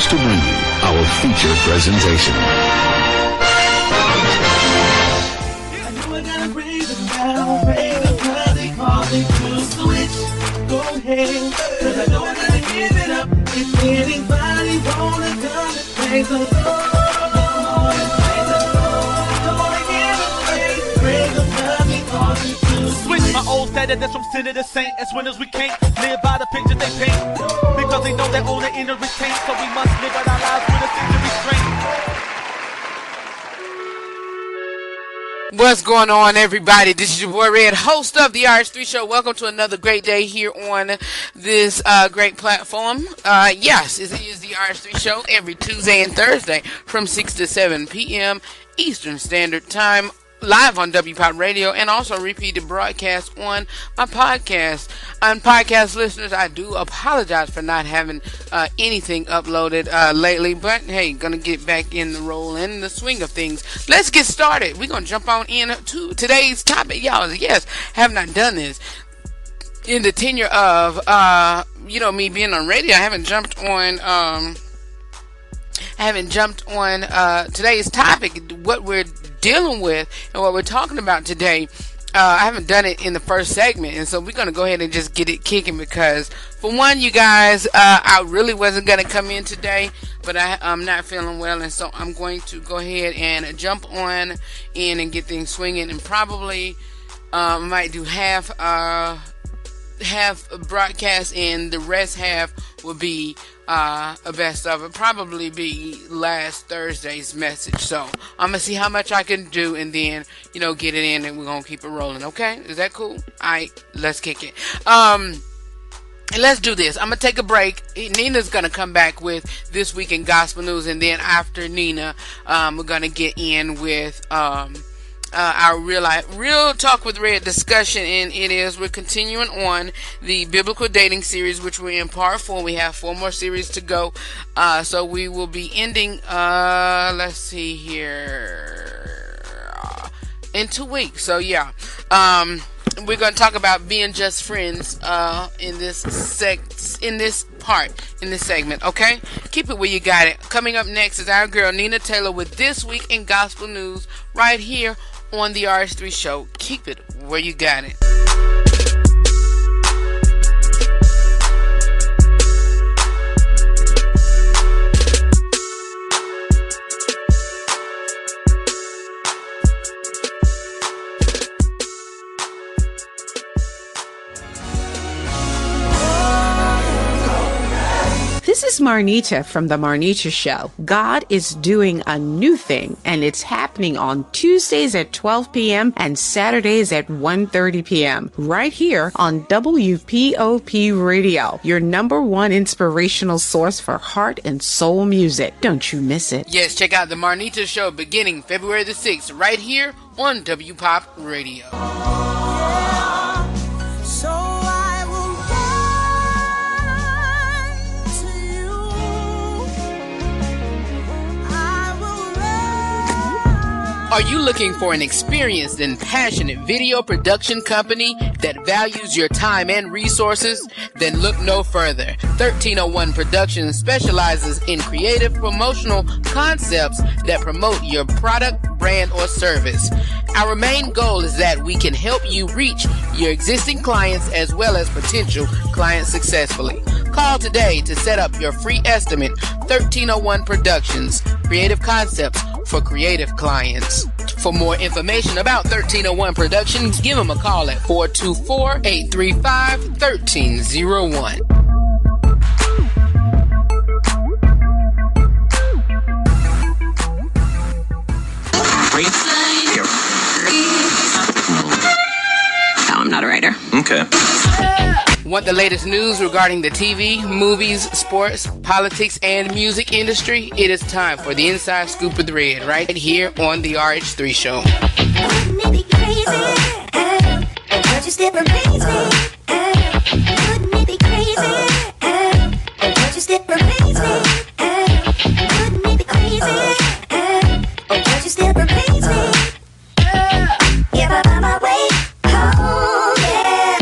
pleased to bring you our feature presentation. I know I gotta raise them down, raise them 'cause they call me to switch. Go ahead, 'cause I know I gotta give it up. If anybody wanna come and praise the Lord, come on and praise the Lord. Come on and give him praise him 'cause he called me to switch. My old status that's from sinner to saint. As winners we can't live by the picture they paint, because they know their own inner is taint. So we must live out our lives with a sense of restraint. What's going on, everybody? This is your boy Red, host of the RH3 Show. Welcome to another great day here on this great platform. Yes, it is the RH3 Show every Tuesday and Thursday from 6 to 7 p.m. Eastern Standard Time, live on WPOP Radio, and also repeated broadcast on my podcast. On podcast listeners, I do apologize for not having anything uploaded lately, but hey, gonna get back in the roll and the swing of things. Let's get started. We're gonna jump on into today's topic, y'all. Yes, have not done this in the tenure of me being on radio. I haven't jumped on today's topic, what we're dealing with and what we're talking about today. I haven't done it in the first segment, and so we're going to go ahead and just get it kicking because, for one, you guys, I really wasn't going to come in today, but I'm not feeling well, and so I'm going to go ahead and jump on in and get things swinging, and probably might do half broadcast, and the rest half will be a best of it. Probably be last Thursday's message. So I'm gonna see how much I can do, and then get it in, and we're gonna keep it rolling. Okay, is that cool? Alright, let's kick it. And let's do this. I'm gonna take a break. Nina's gonna come back with This Week in Gospel News, and then after Nina, we're gonna get in with our real talk with Red discussion, and we're continuing on the biblical dating series, which we're in part 4. We have 4 more series to go, so we will be ending let's see here, in 2 weeks. So yeah, we're going to talk about being just friends in this segment. Okay, keep it where you got it. Coming up next is our girl Nina Taylor with This Week in Gospel News, right here on the RH3 Show. Keep it where you got it. This is Marnita from The Marnita Show. God is doing a new thing, and it's happening on Tuesdays at 12 p.m. and Saturdays at 1:30 p.m. right here on WPOP Radio, your #1 inspirational source for heart and soul music. Don't you miss it. Yes, check out The Marnita Show beginning February the 6th right here on WPOP Radio. Are you looking for an experienced and passionate video production company that values your time and resources? Then look no further. 1301 Productions specializes in creative promotional concepts that promote your product, brand, or service. Our main goal is that we can help you reach your existing clients as well as potential clients successfully. Call today to set up your free estimate. 1301 Productions, creative concepts for creative clients. For more information about 1301 Productions, give them a call at 424-835-1301. No, I'm not a writer. Okay. Want the latest news regarding the TV, movies, sports, politics, and music industry? It is time for the Inside Scoop with Red, right here on the RH3 Show. Wouldn't it be crazy? Would you still amaze me? Wouldn't it be crazy? Would you still amaze me? Wouldn't it be crazy? Would you still amaze me? If I find my way home, yeah.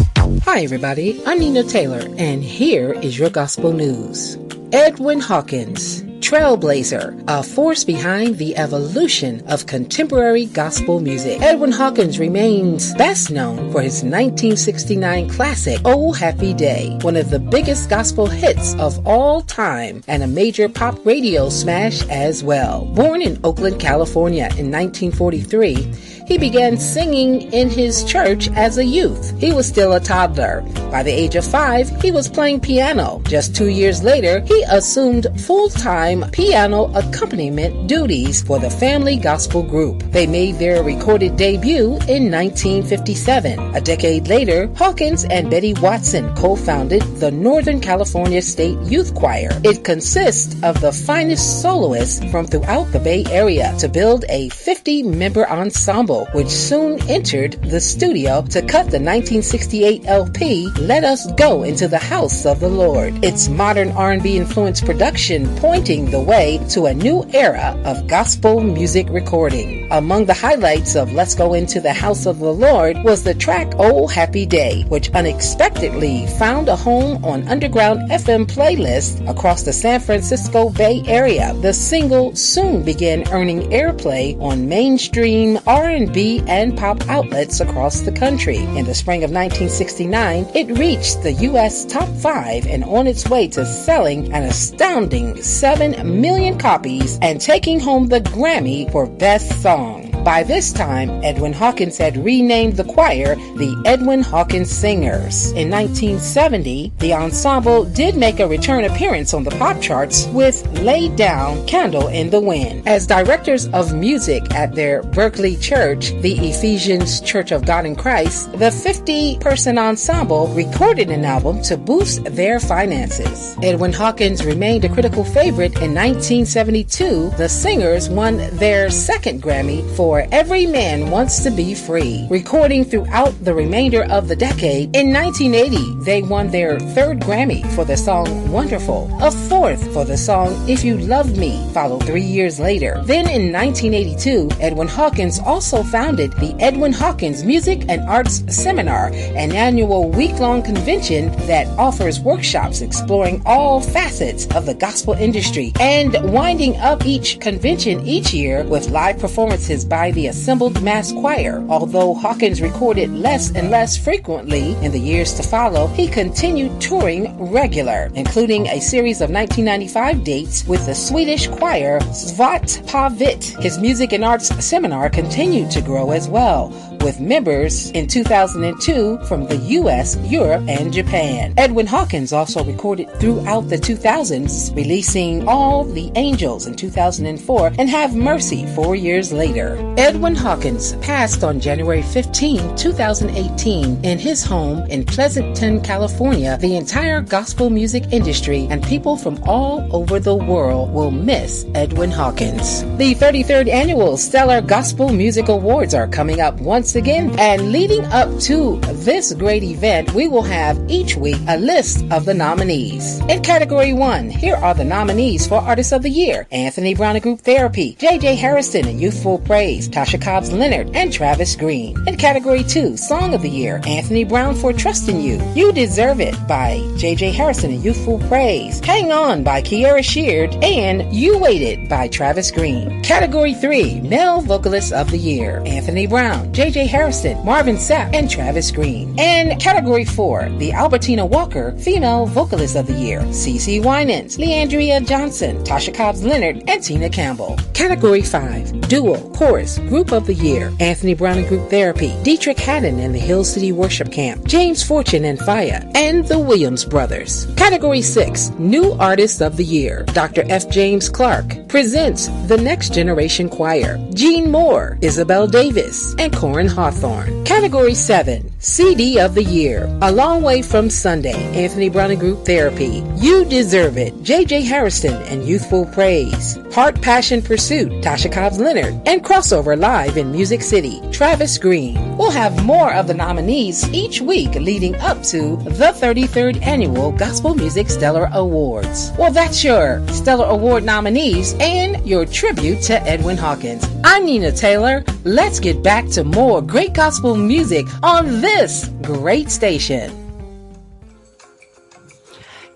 Hi everybody, I'm Nina Taylor, and here is your gospel news. Edwin Hawkins, trailblazer, a force behind the evolution of contemporary gospel music. Edwin Hawkins remains best known for his 1969 classic, Oh Happy Day, one of the biggest gospel hits of all time and a major pop radio smash as well. Born in Oakland, California in 1943, he began singing in his church as a youth. He was still a toddler. By the age of 5, he was playing piano. Just 2 years later, he assumed full-time piano accompaniment duties for the Family Gospel Group. They made their recorded debut in 1957. A decade later, Hawkins and Betty Watson co-founded the Northern California State Youth Choir. It consists of the finest soloists from throughout the Bay Area to build a 50-member ensemble, which soon entered the studio to cut the 1968 LP, Let Us Go Into the House of the Lord. Its modern R&B influenced production pointing the way to a new era of gospel music recording. Among the highlights of Let's Go Into the House of the Lord was the track Oh Happy Day, which unexpectedly found a home on underground FM playlists across the San Francisco Bay Area. The single soon began earning airplay on mainstream R&B and pop outlets across the country. In the spring of 1969, it reached the U.S. top 5 and on its way to selling an astounding 7 million copies and taking home the Grammy for Best Song. By this time, Edwin Hawkins had renamed the choir the Edwin Hawkins Singers. In 1970, the ensemble did make a return appearance on the pop charts with Lay Down, Candle in the Wind. As directors of music at their Berkeley church, the Ephesians Church of God in Christ, the 50-person ensemble recorded an album to boost their finances. Edwin Hawkins remained a critical favorite. In 1972, the Singers won their second Grammy for Every Man Wants to Be Free. Recording throughout the remainder of the decade, in 1980, they won their third Grammy for the song Wonderful. A fourth for the song If You Love Me followed 3 years later. Then in 1982, Edwin Hawkins also founded the Edwin Hawkins Music and Arts Seminar, an annual week-long convention that offers workshops exploring all facets of the gospel industry and winding up each convention each year with live performances by the assembled mass choir. Although Hawkins recorded less and less frequently in the years to follow, he continued touring regular, including a series of 1995 dates with the Swedish choir Svart på Vitt. His Music and Arts Seminar continued to grow as well, with members in 2002 from the US, Europe, and Japan. Edwin Hawkins also recorded throughout the 2000s, releasing All the Angels in 2004 and Have Mercy 4 years later. Edwin Hawkins passed on January 15, 2018 in his home in Pleasanton, California. The entire gospel music industry and people from all over the world will miss Edwin Hawkins. The 33rd Annual Stellar Gospel Music Awards are coming up once again, and leading up to this great event, we will have each week a list of the nominees. In Category 1, here are the nominees for Artist of the Year: Anthony Brown and Group Therapy, J.J. Harrison and Youthful Praise, Tasha Cobbs Leonard, and Travis Green. In Category 2, Song of the Year: Anthony Brown for Trusting You, You Deserve It by J.J. Harrison and Youthful Praise, Hang On by Kiara Sheard, and You Waited by Travis Green. Category 3, Male Vocalist of the Year: Anthony Brown, J.J. Harrison, Marvin Sapp, and Travis Green. And Category 4, the Albertina Walker Female Vocalist of the Year: CeCe Winans, Leandria Johnson, Tasha Cobbs Leonard, and Tina Campbell. Category 5, Duo Chorus Group of the Year: Anthony Brown and Group Therapy, Dietrich Haddon and the Hill City Worship Camp, James Fortune and Faya, and the Williams Brothers. Category 6, New Artist of the Year: Dr. F. James Clark presents the Next Generation Choir, Gene Moore, Isabel Davis, and Corin Hawthorne. Category 7, CD of the Year: A Long Way from Sunday, Anthony Brown and Group Therapy, You Deserve It, J.J. Harrison and Youthful Praise, Heart Passion Pursuit, Tasha Cobbs Leonard, and Crossover Live in Music City, Travis Green. We'll have more of the nominees each week leading up to the 33rd Annual Gospel Music Stellar Awards. Well, that's your Stellar Award nominees and your tribute to Edwin Hawkins. I'm Nina Taylor. Let's get back to more great gospel music on this great station.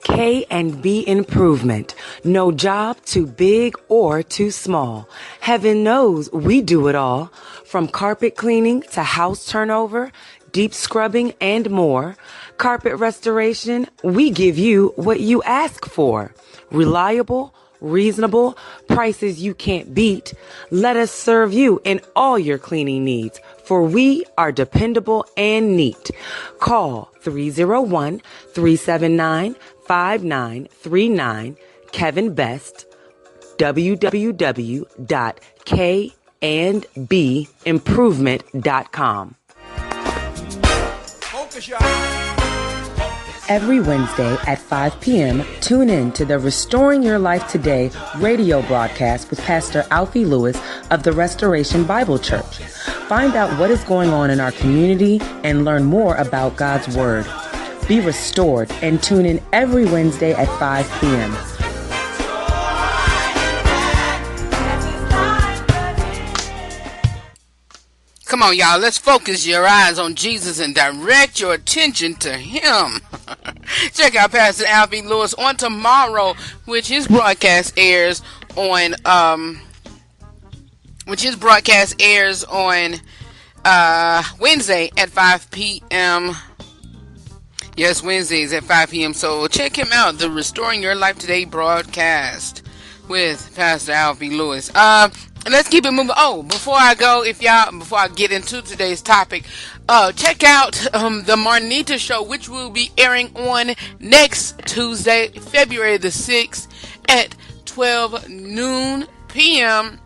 K&B Improvement. No job too big or too small. Heaven knows we do it all. From carpet cleaning to house turnover, deep scrubbing, and more. Carpet restoration, we give you what you ask for. Reliable, reasonable, prices you can't beat. Let us serve you in all your cleaning needs, for we are dependable and neat. Call 301-379-5939, Kevin Best, www.kandbimprovement.com. Every Wednesday at 5 p.m., tune in to the Restoring Your Life Today radio broadcast with Pastor Alfie Lewis of the Restoration Bible Church. Find out what is going on in our community and learn more about God's Word. Be restored and tune in every Wednesday at 5 p.m. Come on, y'all. Let's focus your eyes on Jesus and direct your attention to Him. Check out Pastor Alfie Lewis on tomorrow, which his broadcast airs on Wednesday at 5 p.m. Yes, Wednesdays at 5 p.m. So check him out, the Restoring Your Life Today broadcast with Pastor Alfie Lewis. Let's keep it moving. Oh, before I get into today's topic, check out the Marnita Show, which will be airing on next Tuesday, February the 6th at 12 noon p.m.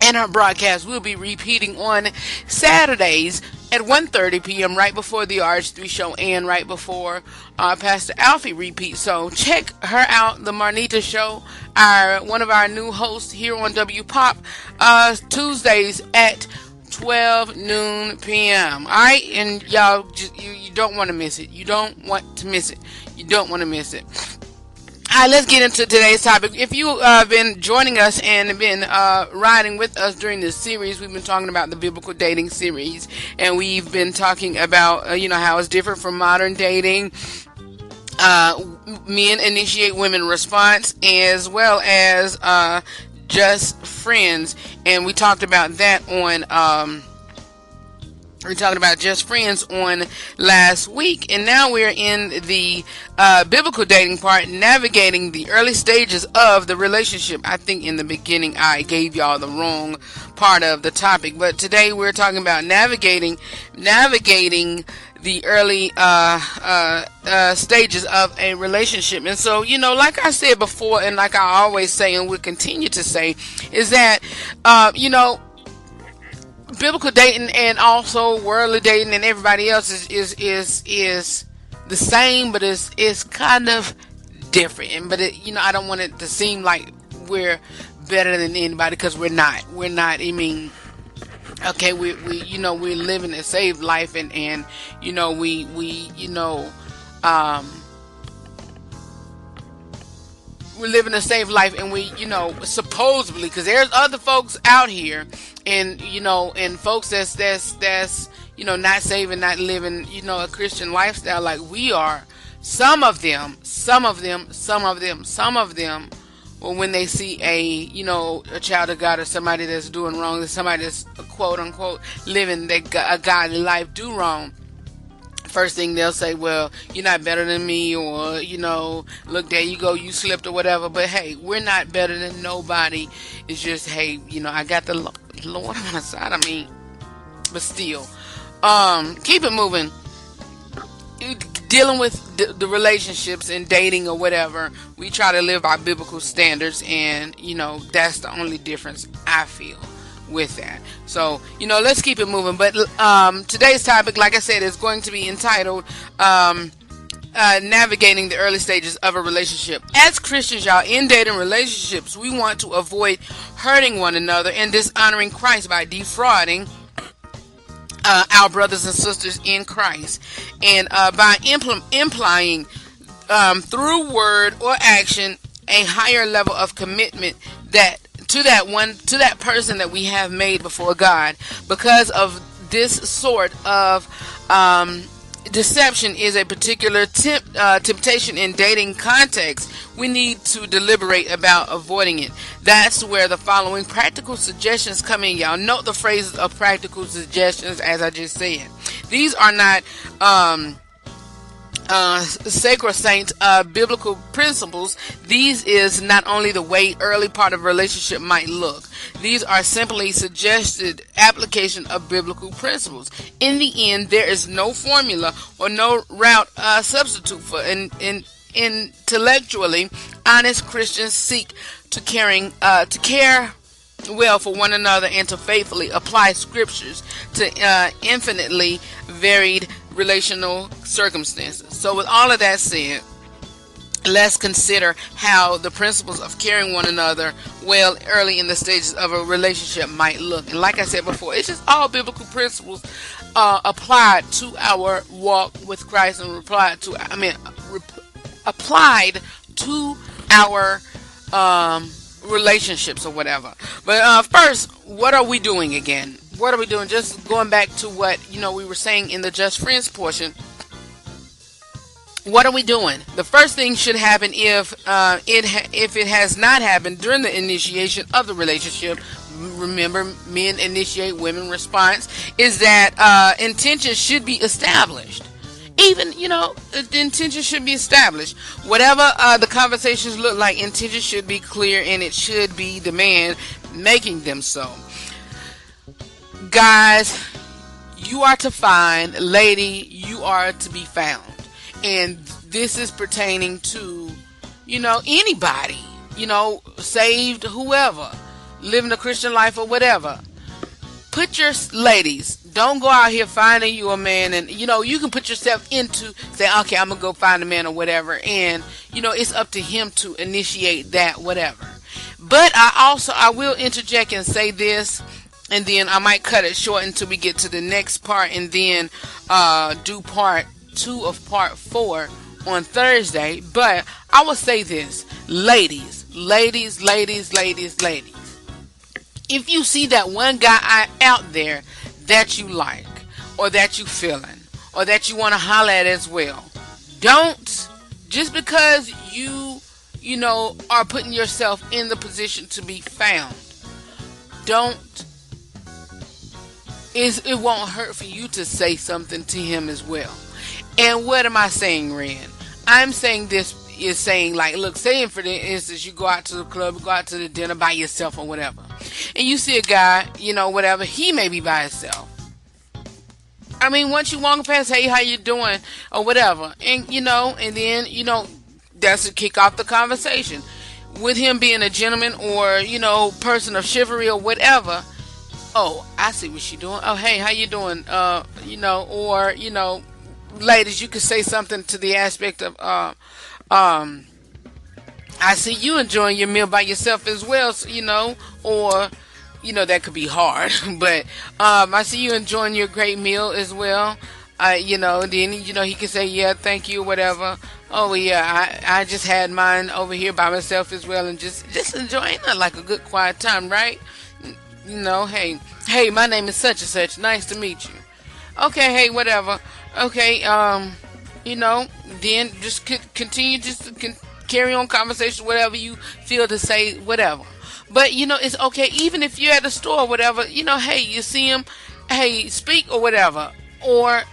And our broadcast will be repeating on Saturdays at 1:30 p.m. right before the RH3 show and right before Pastor Alfie repeats. So check her out, the Marnita Show, one of our new hosts here on W Pop, Tuesdays at 12 noon p.m. All right, and y'all, you don't want to miss it. You don't want to miss it. You don't want to miss it. All right, let's get into today's topic. If you have been joining us and been riding with us during this series, we've been talking about the biblical dating series, and we've been talking about how it's different from modern dating. Men initiate, women response, as well as just friends, and we talked about that on. We're talking about just friends on last week, and now we're in the biblical dating part, navigating the early stages of the relationship. I think in the beginning I gave y'all the wrong part of the topic, but today we're talking about navigating the early stages of a relationship. And so, like I said before, and like I always say and will continue to say, is that biblical dating and also worldly dating and everybody else is the same, but it's kind of different. But I don't want it to seem like we're better than anybody, because we're not. I mean, okay, we're living a saved life, and we're living a safe life, and we, supposedly, because there's other folks out here, and folks that's not saving, not living, a Christian lifestyle like we are. Some of them, well, when they see a child of God or somebody that's doing wrong, somebody that's quote unquote living a godly life do wrong, first thing they'll say, well, you're not better than me, or, look, there you go, you slipped or whatever. But hey, we're not better than nobody. It's just, hey, I got the Lord on my side. I mean, but still, keep it moving. Dealing with the relationships and dating or whatever, we try to live by biblical standards, and, that's the only difference I feel with that. So, let's keep it moving. But today's topic, like I said, is going to be entitled navigating the early stages of a relationship. As Christians, y'all, in dating relationships, we want to avoid hurting one another and dishonoring Christ by defrauding our brothers and sisters in Christ, and by implying through word or action a higher level of commitment to that person that we have made before God. Because of this sort of deception is a particular temptation in dating context, we need to deliberate about avoiding it. That's where the following practical suggestions come in. Y'all note the phrases of practical suggestions, as I just said. These are not sacrosanct biblical principles. These is not only the way early part of a relationship might look. These are simply suggested application of biblical principles. In the end, there is no formula or no route substitute for intellectually honest Christians seek to care well for one another and to faithfully apply scriptures to infinitely varied relational circumstances. So with all of that said, let's consider how the principles of caring one another well early in the stages of a relationship might look. And like I said before, it's just all biblical principles applied to our walk with Christ and applied to our relationships or whatever. But first, what are we doing again? What are we doing? Just going back to what we were saying in the Just Friends portion. What are we doing? The first thing should happen if it has not happened during the initiation of the relationship. Remember, men initiate, women response. Is that intention should be established. Even, the intention should be established. Whatever the conversations look like, intention should be clear, and it should be the man making them so. Guys, you are to find. Lady, you are to be found. And this is pertaining to, anybody, saved, whoever, living a Christian life or whatever. Put your ladies, don't go out here finding you a man and, you can put yourself into, say, okay, I'm going to go find a man or whatever. And, it's up to him to initiate that, whatever. But I will interject and say this, and then I might cut it short until we get to the next part and then do part 2 of part 4 on Thursday. But I will say this, ladies. If you see that one guy out there that you like, or that you feeling, or that you want to holler at as well, don't, just because you are putting yourself in the position to be found, it won't hurt for you to say something to him as well. And what am I saying, Ren? I'm saying this is saying, like, look, saying for the instance, you go out to the club, go out to the dinner by yourself or whatever, and you see a guy, whatever, he may be by himself. I mean, once you walk past, hey, how you doing, or whatever, and and then, that's to kick off the conversation. With him being a gentleman or, person of chivalry or whatever, oh, I see what you're doing. Oh, hey, how you doing? Or, ladies, you could say something to the aspect of, I see you enjoying your meal by yourself as well, so, or, that could be hard, but, I see you enjoying your great meal as well, then, he can say, yeah, thank you, whatever. Oh, yeah, I just had mine over here by myself as well, and just enjoying it like a good quiet time, right? Hey, my name is such and such, nice to meet you. Okay, hey, whatever. Okay, then just continue to carry on conversation, whatever you feel to say, whatever. But, it's okay, even if you're at the store or whatever, hey, you see him, hey, speak or whatever. Or,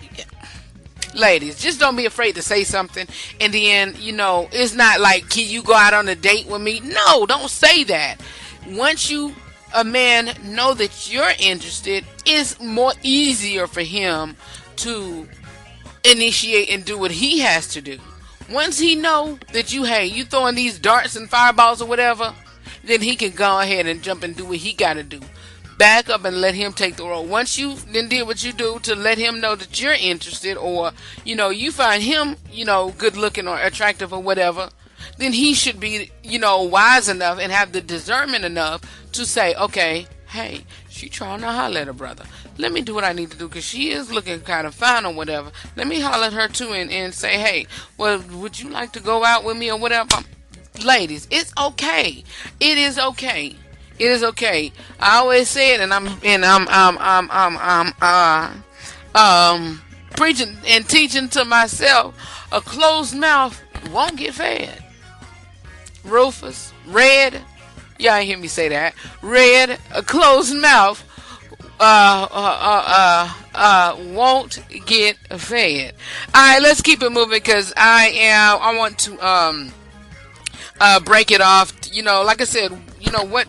ladies, just don't be afraid to say something. And then, it's not like, can you go out on a date with me? No, don't say that. Once a man know that you're interested, it's more easier for him to initiate and do what he has to do. Once he know that you throwing these darts and fireballs or whatever, then he can go ahead and jump and do what he got to do. Back up and let him take the role. Once you then did what you do to let him know that you're interested, or you find him good looking or attractive or whatever, then he should be wise enough and have the discernment enough to say, okay, hey, she trying to holler at her brother. Let me do what I need to do, because she is looking kind of fine or whatever. Let me holler at her too and say, hey, well, would you like to go out with me or whatever? Ladies, it's okay. It is okay. It is okay. I always say it, and preaching and teaching to myself, a closed mouth won't get fed. Rufus, Red, y'all ain't hear me say that. Red, a closed mouth won't get fed. Alright, let's keep it moving because I want to break it off. You know, like I said, you know, what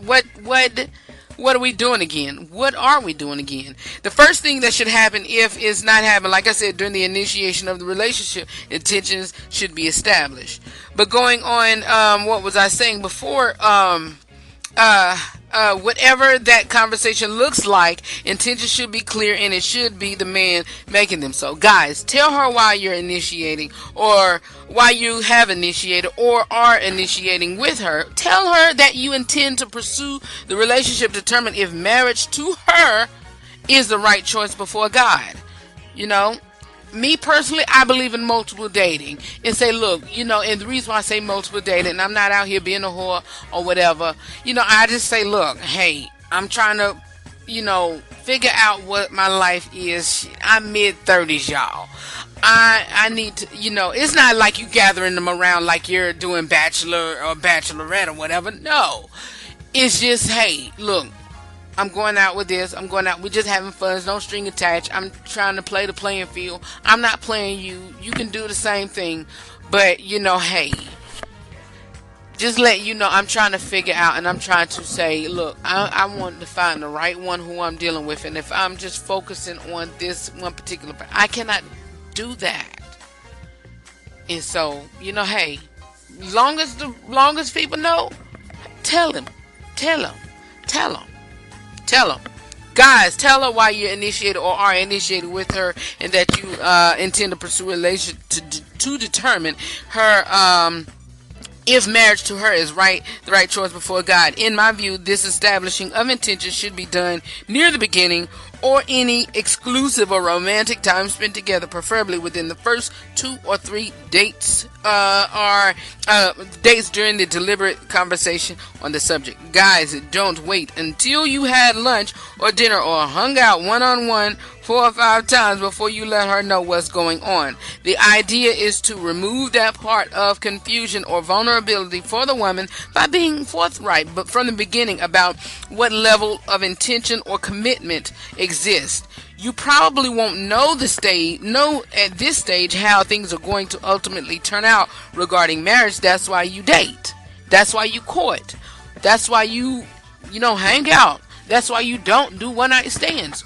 are we doing again? What are we doing again? The first thing that should happen, if it's not happening, like I said, during the initiation of the relationship, intentions should be established. But going on, what was I saying before? Whatever that conversation looks like, intentions should be clear, and it should be the man making them so. Guys, tell her why you're initiating, or why you have initiated, or are initiating with her. Tell her that you intend to pursue the relationship, determine if marriage to her is the right choice before God. You know? Me personally, I believe in multiple dating, and say, look, you know, and the reason why I say multiple dating, and I'm not out here being a whore or whatever, you know, I just say, look, hey, I'm trying to, you know, figure out what my life is. I'm mid-30s, y'all. I need to, you know, it's not like you gathering them around like you're doing bachelor or bachelorette or whatever. No, it's just, hey, look, I'm going out with this. I'm going out. We're just having fun. There's no string attached. I'm trying to play the playing field. I'm not playing you. You can do the same thing. But, you know, hey, just let you know I'm trying to figure out, and I'm trying to say, look, I want to find the right one who I'm dealing with. And if I'm just focusing on this one particular person, I cannot do that. And so, you know, hey, long as people know, tell them. Guys, tell her why you're initiated or are initiated with her, and that you intend to pursue a relationship to determine her if marriage to her is the right choice before God. In my view, this establishing of intention should be done near the beginning or any exclusive or romantic time spent together, preferably within the first 2 or 3 dates dates during the deliberate conversation on the subject. Guys, don't wait until you had lunch or dinner or hung out one-on-one 4 or 5 times before you let her know what's going on. The idea is to remove that part of confusion or vulnerability for the woman by being forthright, but from the beginning, about what level of intention or commitment exists. You probably won't know at this stage how things are going to ultimately turn out regarding marriage. That's why you date. That's why you court. That's why you hang out. That's why you don't do one-night stands.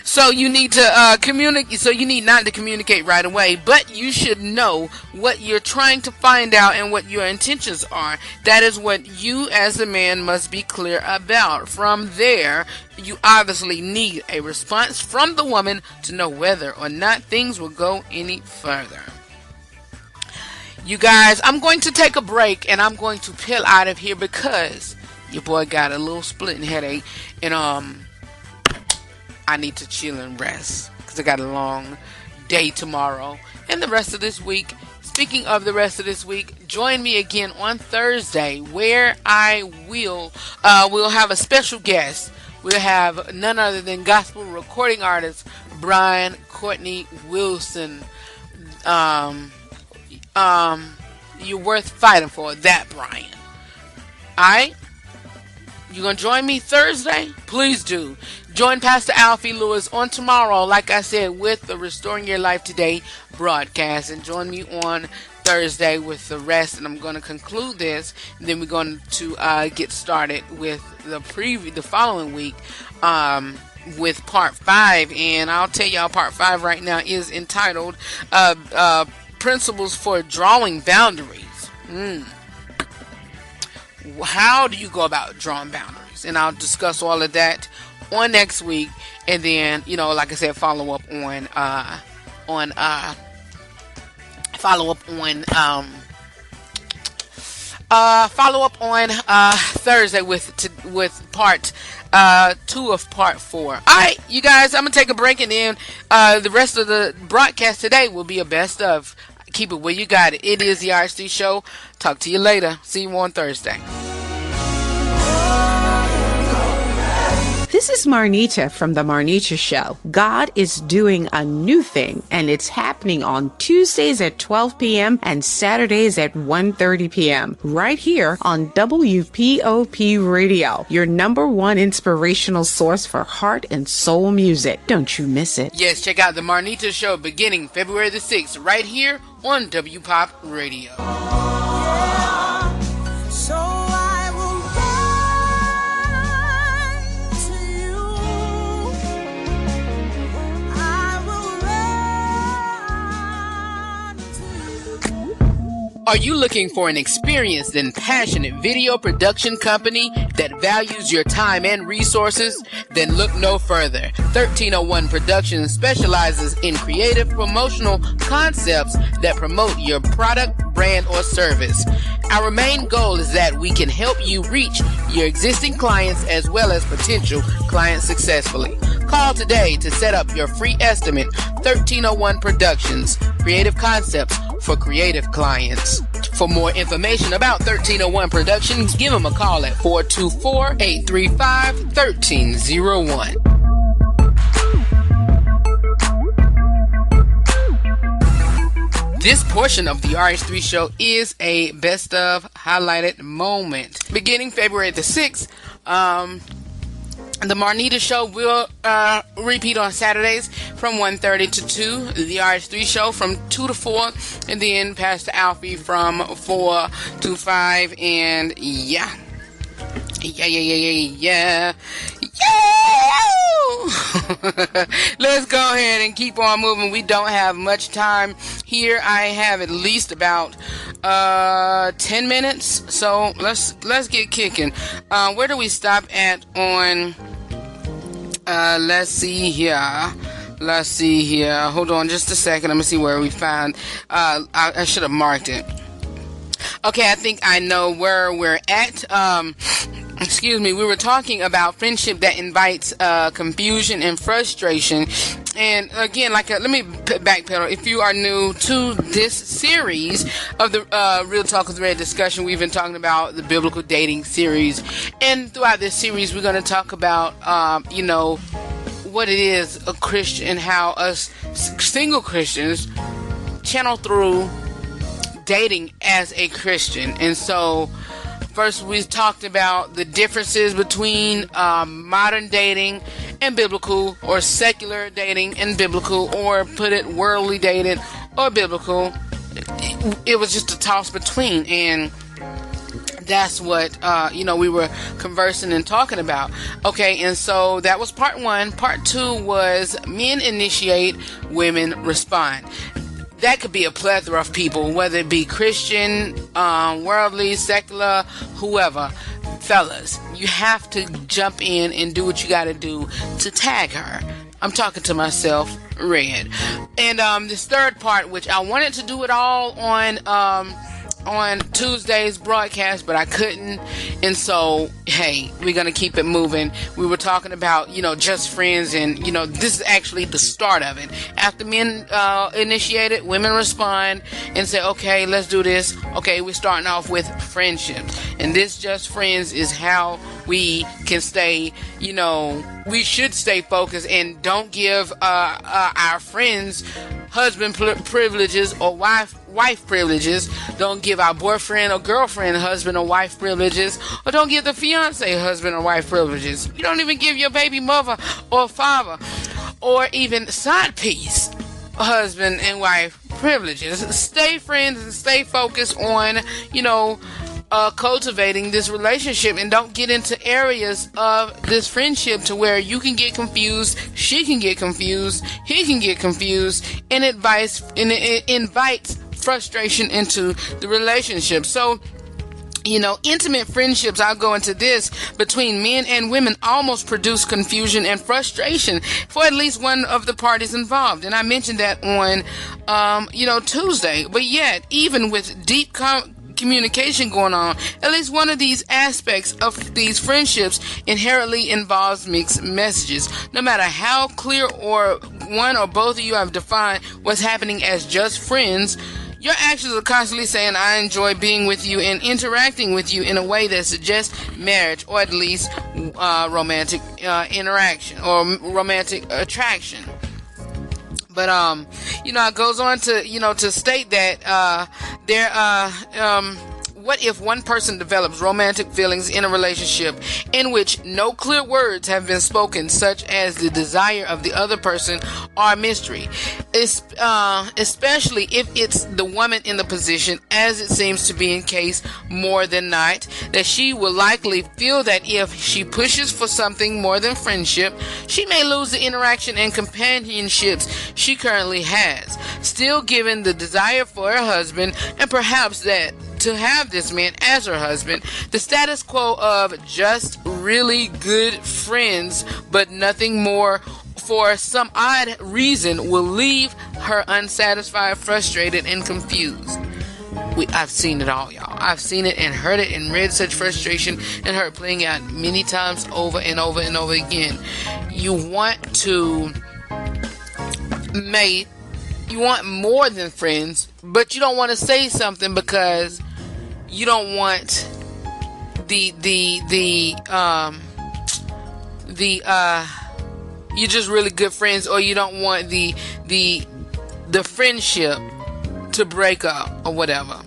So you need to communicate. So you need not to communicate right away, but you should know what you're trying to find out and what your intentions are. That is what you as a man must be clear about. From there, you obviously need a response from the woman to know whether or not things will go any further. You guys, I'm going to take a break, and I'm going to peel out of here because your boy got a little splitting headache, and I need to chill and rest because I got a long day tomorrow and the rest of this week. Speaking of the rest of this week, join me again on Thursday, where I will have a special guest. We'll have none other than gospel recording artist Brian Courtney Wilson. You're worth fighting for that, Brian. Alright? You gonna join me Thursday? Please do. Join Pastor Alfie Lewis on tomorrow, like I said, with the Restoring Your Life Today broadcast. And join me on Thursday with the rest. And I'm going to conclude this. And then we're going to get started with the following week with part 5. And I'll tell y'all, part 5 right now is entitled Principles for Drawing Boundaries. How do you go about drawing boundaries? And I'll discuss all of that on next week, and then like I said, follow up on Thursday with part 2 of part 4. All right, you guys, I'm gonna take a break, and then the rest of the broadcast today will be a best of. Keep it where you got it. It is the RC Show. Talk to you later. See you on Thursday. This is is Marnita from The Marnita Show. God is doing a new thing, and it's happening on Tuesdays at 12 p.m. and Saturdays at 1:30 p.m. right here on WPOP Radio, your number one inspirational source for heart and soul music. Don't you miss it. Yes, check out The Marnita Show beginning February the 6th right here on WPOP Radio. So I will run to you. I will run to you. Are you looking for an experienced and passionate video production company that values your time and resources? Then look no further. 1301 Productions specializes in creative promotional concepts that promote your product, brand, or service. Our main goal is that we can help you reach your existing clients as well as potential clients successfully. Call today to set up your free estimate. 1301 Productions, creative concepts for creative clients. For more information about 1301 Productions, give them a call at 424-835-1301. This portion of the RH3 show is a best of highlighted moment. Beginning February the 6th, the Marnita Show will repeat on Saturdays from 1:30 to 2. The RH3 Show from 2 to 4. And then Pastor Alfie from 4 to 5. And yeah. Let's go ahead and keep on moving. We don't have much time here. I have at least about 10 minutes. So let's get kicking. Where do we stop at on let's see here. Hold on just a second. Let me see where we found. I should have marked it. Okay, I think I know where we're at. Excuse me, we were talking about friendship that invites confusion and frustration. And again, let me backpedal. If you are new to this series of the Real Talk with Red discussion, we've been talking about the biblical dating series. And throughout this series, we're going to talk about, what it is a Christian and how us single Christians channel through dating as a Christian. And so first we talked about the differences between modern dating and biblical, or secular dating and biblical, or put it worldly dating or biblical. It was just a toss between, and that's what we were conversing and talking about. Okay, and so that was part one. Part two was men initiate, women respond. That could be a plethora of people, whether it be Christian, worldly, secular, whoever. Fellas, you have to jump in and do what you got to do to tag her. I'm talking to myself, Red. And this third part, which I wanted to do it all on Tuesday's broadcast, but I couldn't. And so, hey, we're going to keep it moving. We were talking about, just friends, and, this is actually the start of it. After men initiate it, women respond and say, okay, let's do this. Okay, we're starting off with friendships. And this just friends is how we can stay, we should stay focused and don't give our friends husband privileges or wife privileges. Don't give our boyfriend or girlfriend husband or wife privileges, or don't give the fiance husband or wife privileges. You don't even give your baby mother or father or even side piece husband and wife privileges. Stay friends and stay focused on, cultivating this relationship, and don't get into areas of this friendship to where you can get confused, she can get confused, he can get confused, and it invites frustration into the relationship. So, intimate friendships, I'll go into this, between men and women almost produce confusion and frustration for at least one of the parties involved. And I mentioned that on, Tuesday. But yet, even with deep communication going on, at least one of these aspects of these friendships inherently involves mixed messages. No matter how clear or one or both of you have defined what's happening as just friends, Your actions are constantly saying, I enjoy being with you and interacting with you in a way that suggests marriage, or at least romantic interaction or romantic attraction. But it goes on to to state that what if one person develops romantic feelings in a relationship in which no clear words have been spoken, such as the desire of the other person or mystery, especially if it's the woman in the position, as it seems to be in case more than not, that she will likely feel that if she pushes for something more than friendship, she may lose the interaction and companionships she currently has, still given the desire for her husband, and perhaps that to have this man as her husband, the status quo of just really good friends but nothing more, for some odd reason, will leave her unsatisfied, frustrated, and confused. I've seen it all, y'all. I've seen it and heard it and read such frustration and hurt playing out many times over and over and over again. You want more than friends, but you don't want to say something because you don't want you're just really good friends, or you don't want the friendship to break up or whatever.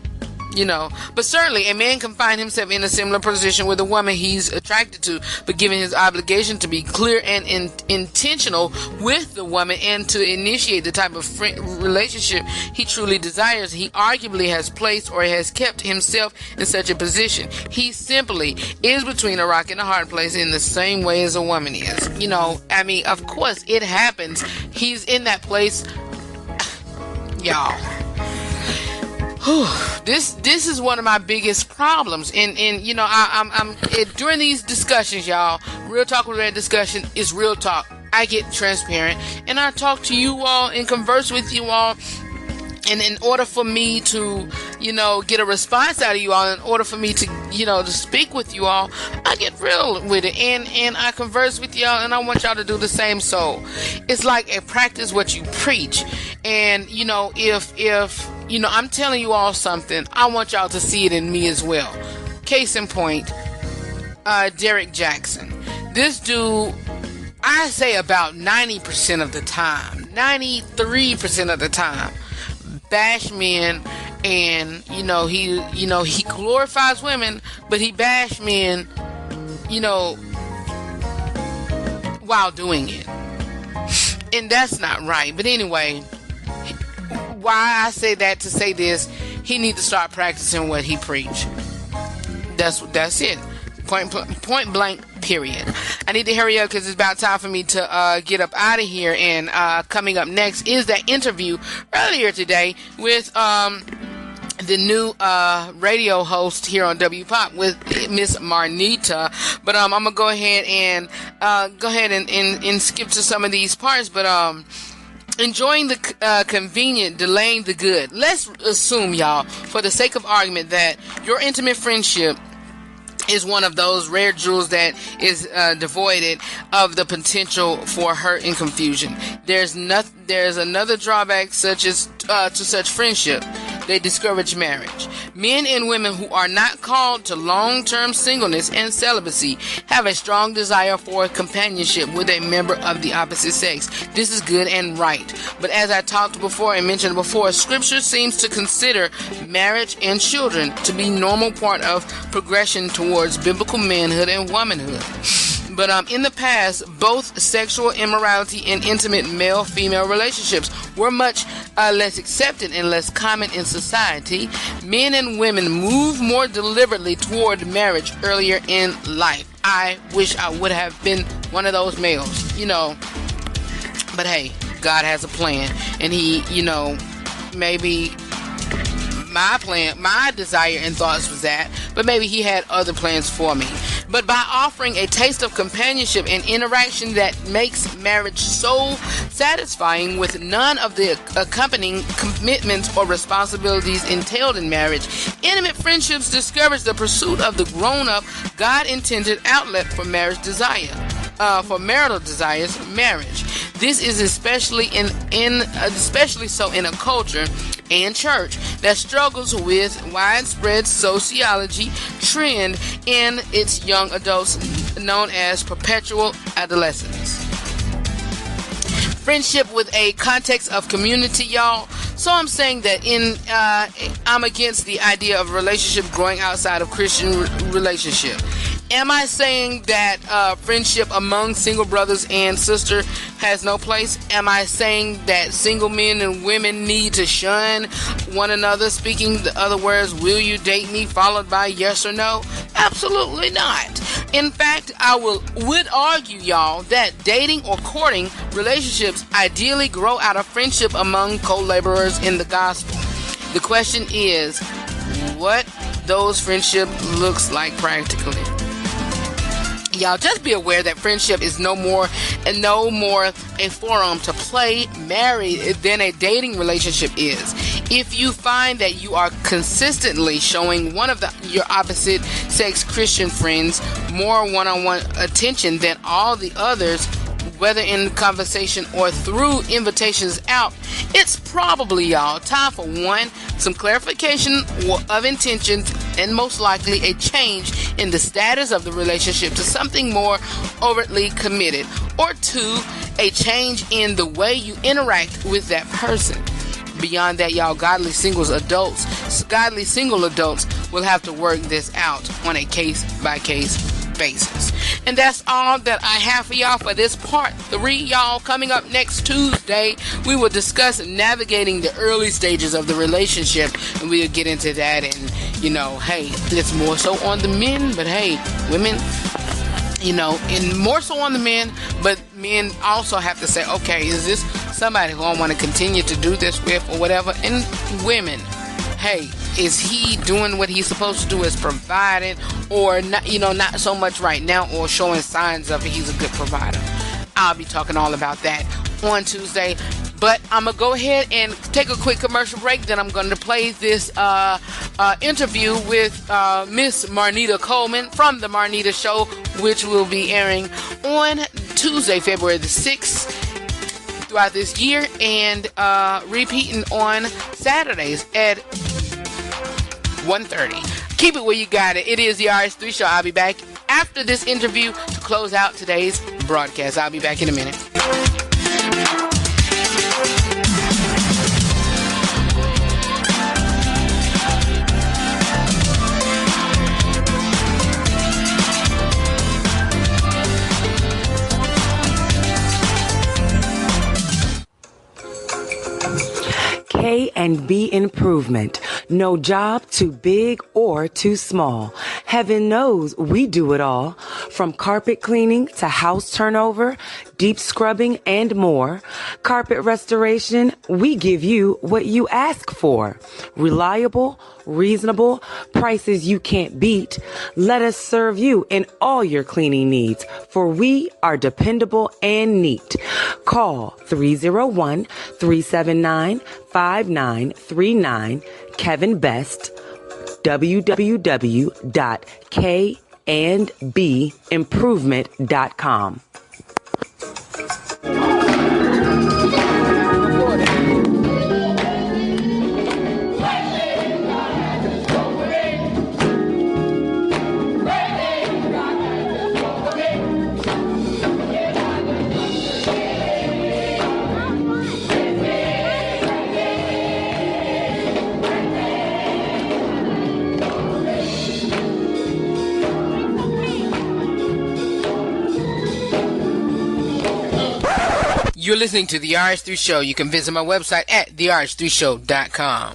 But certainly a man can find himself in a similar position with a woman he's attracted to, but given his obligation to be clear and intentional with the woman and to initiate the type of relationship he truly desires, he arguably has placed or has kept himself in such a position. He simply is between a rock and a hard place in the same way as a woman is. Of course it happens. He's in that place, y'all. This is one of my biggest problems, and I'm during these discussions, y'all. Real Talk with Red discussion is real talk. I get transparent, and I talk to you all and converse with you all. And in order for me to, get a response out of you all, in order for me to, to speak with you all, I get real with it, and I converse with y'all, and I want y'all to do the same. So it's like a practice what you preach, and if I'm telling you all something, I want y'all to see it in me as well. Case in point, Derek Jackson. This dude, I say about 90% of the time, 93% of the time, bash men, and he glorifies women, but he bash men, while doing it, and that's not right. But anyway, why I say that to say this, he needs to start practicing what he preach. That's it. Point blank, period. I need to hurry up because it's about time for me to get up out of here. And coming up next is that interview earlier today with the new radio host here on WPOP with Miss Marnita. But I'm gonna go ahead and skip to some of these parts. But enjoying the convenient, delaying the good. Let's assume, y'all, for the sake of argument, that your intimate friendship is one of those rare jewels that is devoid of the potential for hurt and confusion. There's another drawback such as to such friendship. They discourage marriage. Men and women who are not called to long-term singleness and celibacy have a strong desire for companionship with a member of the opposite sex. This is good and right. But as I talked before and mentioned before, Scripture seems to consider marriage and children to be normal part of progression towards biblical manhood and womanhood. But in the past, both sexual immorality and intimate male-female relationships were much less accepted and less common in society. Men and women move more deliberately toward marriage earlier in life. I wish I would have been one of those males, But hey, God has a plan, and He, maybe my desire and thoughts was that, but maybe He had other plans for me. But by offering a taste of companionship and interaction that makes marriage so satisfying with none of the accompanying commitments or responsibilities entailed in marriage, intimate friendships discourage the pursuit of the grown-up, God-intended outlet for marriage desire. For marital desires, marriage. This is especially so in a culture and church that struggles with widespread sociology trend in its young adults known as perpetual adolescence. Friendship with a context of community, y'all. So I'm saying that I'm against the idea of relationship growing outside of Christian relationship. Am I saying that friendship among single brothers and sisters has no place? Am I saying that single men and women need to shun one another? Speaking the other words, will you date me, followed by yes or no? Absolutely not. In fact, I would argue, y'all, that dating or courting relationships ideally grow out of friendship among co-laborers in the gospel. The question is, what those friendship looks like practically. Y'all, just be aware that friendship is no more a forum to play married than a dating relationship is. If you find that you are consistently showing one of your opposite sex Christian friends more one-on-one attention than all the others, whether in conversation or through invitations out, it's probably, y'all, time for one, some clarification of intentions, and most likely a change in the status of the relationship to something more overtly committed, or two, a change in the way you interact with that person. Beyond that, y'all, godly single adults will have to work this out on a case-by-case basis. And that's all that I have for y'all for this part 3, y'all. Coming up next Tuesday, we will discuss navigating the early stages of the relationship, and we'll get into that. And hey, it's more so on the men, but hey, women, and more so on the men, but men also have to say, okay, is this somebody who I want to continue to do this with or whatever? And women, hey, is he doing what he's supposed to do, as providing, or not, not so much right now, or showing signs of it, he's a good provider? I'll be talking all about that on Tuesday. But I'm going to go ahead and take a quick commercial break. Then I'm going to play this interview with Miss Marnita Coleman from The Marnita Show, which will be airing on Tuesday, February the 6th throughout this year, and repeating on Saturdays at 1:30. Keep it where you got it. It is the RH3 Show. I'll be back after this interview to close out today's broadcast. I'll be back in a minute. K&B Improvement. No job too big or too small. Heaven knows we do it all. From carpet cleaning to house turnover, deep scrubbing, and more. Carpet restoration, we give you what you ask for. Reliable, reasonable, prices you can't beat. Let us serve you in all your cleaning needs, for we are dependable and neat. Call 301-379-5939. Kevin Best, www.kandbimprovement.com. You're listening to The RH3 Show. You can visit my website at therh3show.com.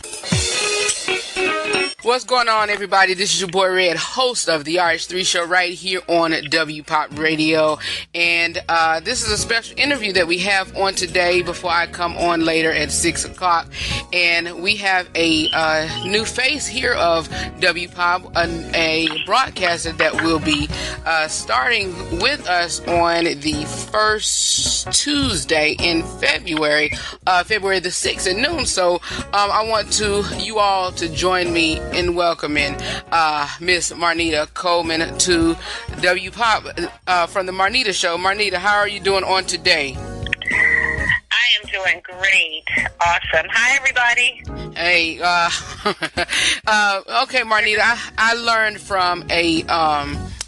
What's going on, everybody? This is your boy Red, host of the RH3 Show right here on WPOP Radio. And this is a special interview that we have on today before I come on later at 6 o'clock. And we have a new face here of WPOP, a broadcaster that will be starting with us on the first Tuesday in February, February the 6th at noon. So I want you all to join me in welcoming Miss Marnita Coleman to WPOP from the Marnita Show. Marnita, how are you doing on today? I am doing great. Awesome. Hi, everybody. Hey, okay, Marnita, I learned from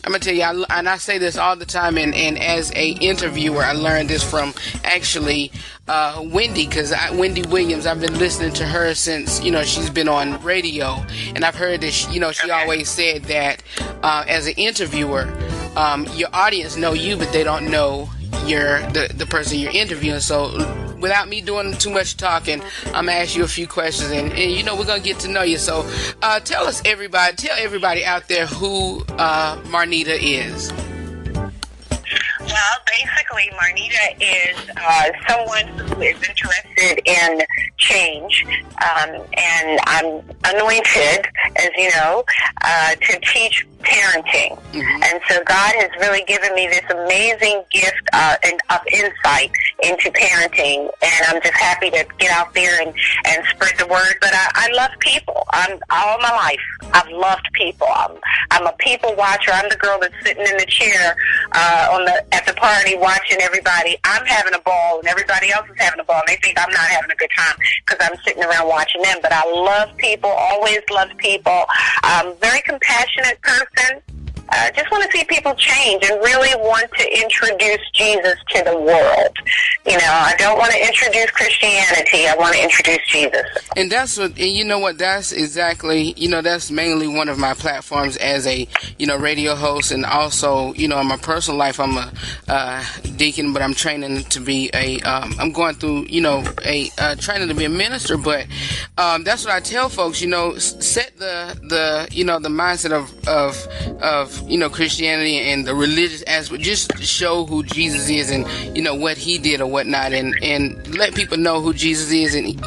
I'm going to tell you, and I say this all the time, and as a interviewer, I learned this from actually Wendy, because Wendy Williams, I've been listening to her since, she's been on radio, and I've heard that, she always said that as an interviewer, your audience know you, but they don't know the person you're interviewing. So without me doing too much talking, I'm gonna ask you a few questions, and we're gonna get to know you. So tell everybody out there who Marnita is. Well, basically, Marnita is someone who is interested in change, and I'm anointed, as you know, to teach parenting. Mm-hmm. And so God has really given me this amazing gift of insight into parenting, and I'm just happy to get out there and spread the word. But I love people. All my life, I've loved people. I'm a people watcher. I'm the girl that's sitting in the chair at the party watching everybody. I'm having a ball, and everybody else is having a ball, and they think I'm not having a good time because I'm sitting around watching them. But I love people, always loved people. Very compassionate person. Just want to see people change and really want to introduce Jesus to the world. I don't want to introduce Christianity. I want to introduce Jesus. And that's what, and you know what, that's exactly, that's mainly one of my platforms as a, radio host, and also, in my personal life, I'm a deacon, but I'm training to be I'm going through, training to be a minister, but that's what I tell folks, set the mindset of Christianity and the religious aspect, just to show who Jesus is and, what he did or whatnot, and let people know who Jesus is and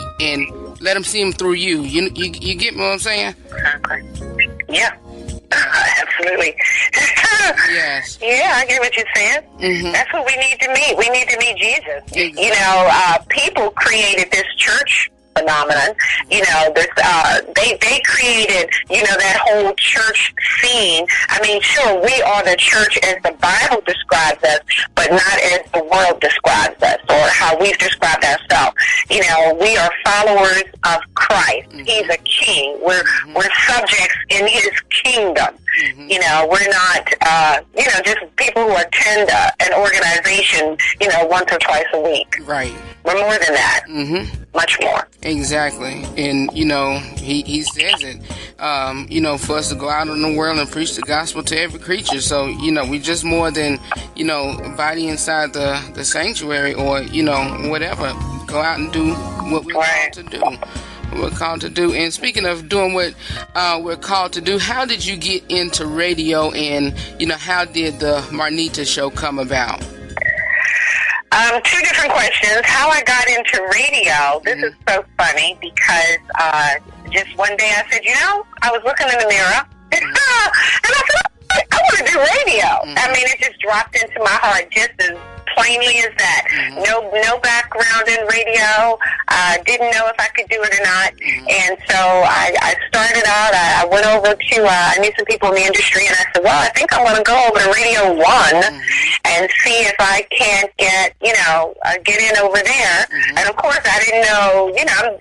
let them see him through you. You get me what I'm saying? Exactly. Yeah. Absolutely. Yes. Yeah, I get what you're saying. Mm-hmm. That's what we need to meet. We need to meet Jesus. Exactly. People created this church phenomenon. They created, that whole church scene. I mean, sure, we are the church as the Bible describes us, but not as the world describes us or how we've described ourselves. We are followers of Christ. Mm-hmm. He's a king. We're subjects in his kingdom. Mm-hmm. We're not, just people who attend an organization, once or twice a week. Right. We're more than that. Mm-hmm. Much more. Exactly. And, he says it, for us to go out in the world and preach the gospel to every creature. So, we just more than, a body inside the sanctuary or, whatever. Go out and do what we're called to do. We're called to do. And speaking of doing what we're called to do, how did you get into radio, and how did the Marnita show come about? Two different questions. How I got into radio. This is so funny because just one day I said, I was looking in the mirror and I said, I want to do radio. I mean, it just dropped into my heart just as plainly as that. No background in radio. Didn't know if I could do it or not. And so I started out. I went over to, I knew some people in the industry, and I said, well, I think I'm going to go over to Radio 1 and see if I can't get in over there. And of course, I didn't know,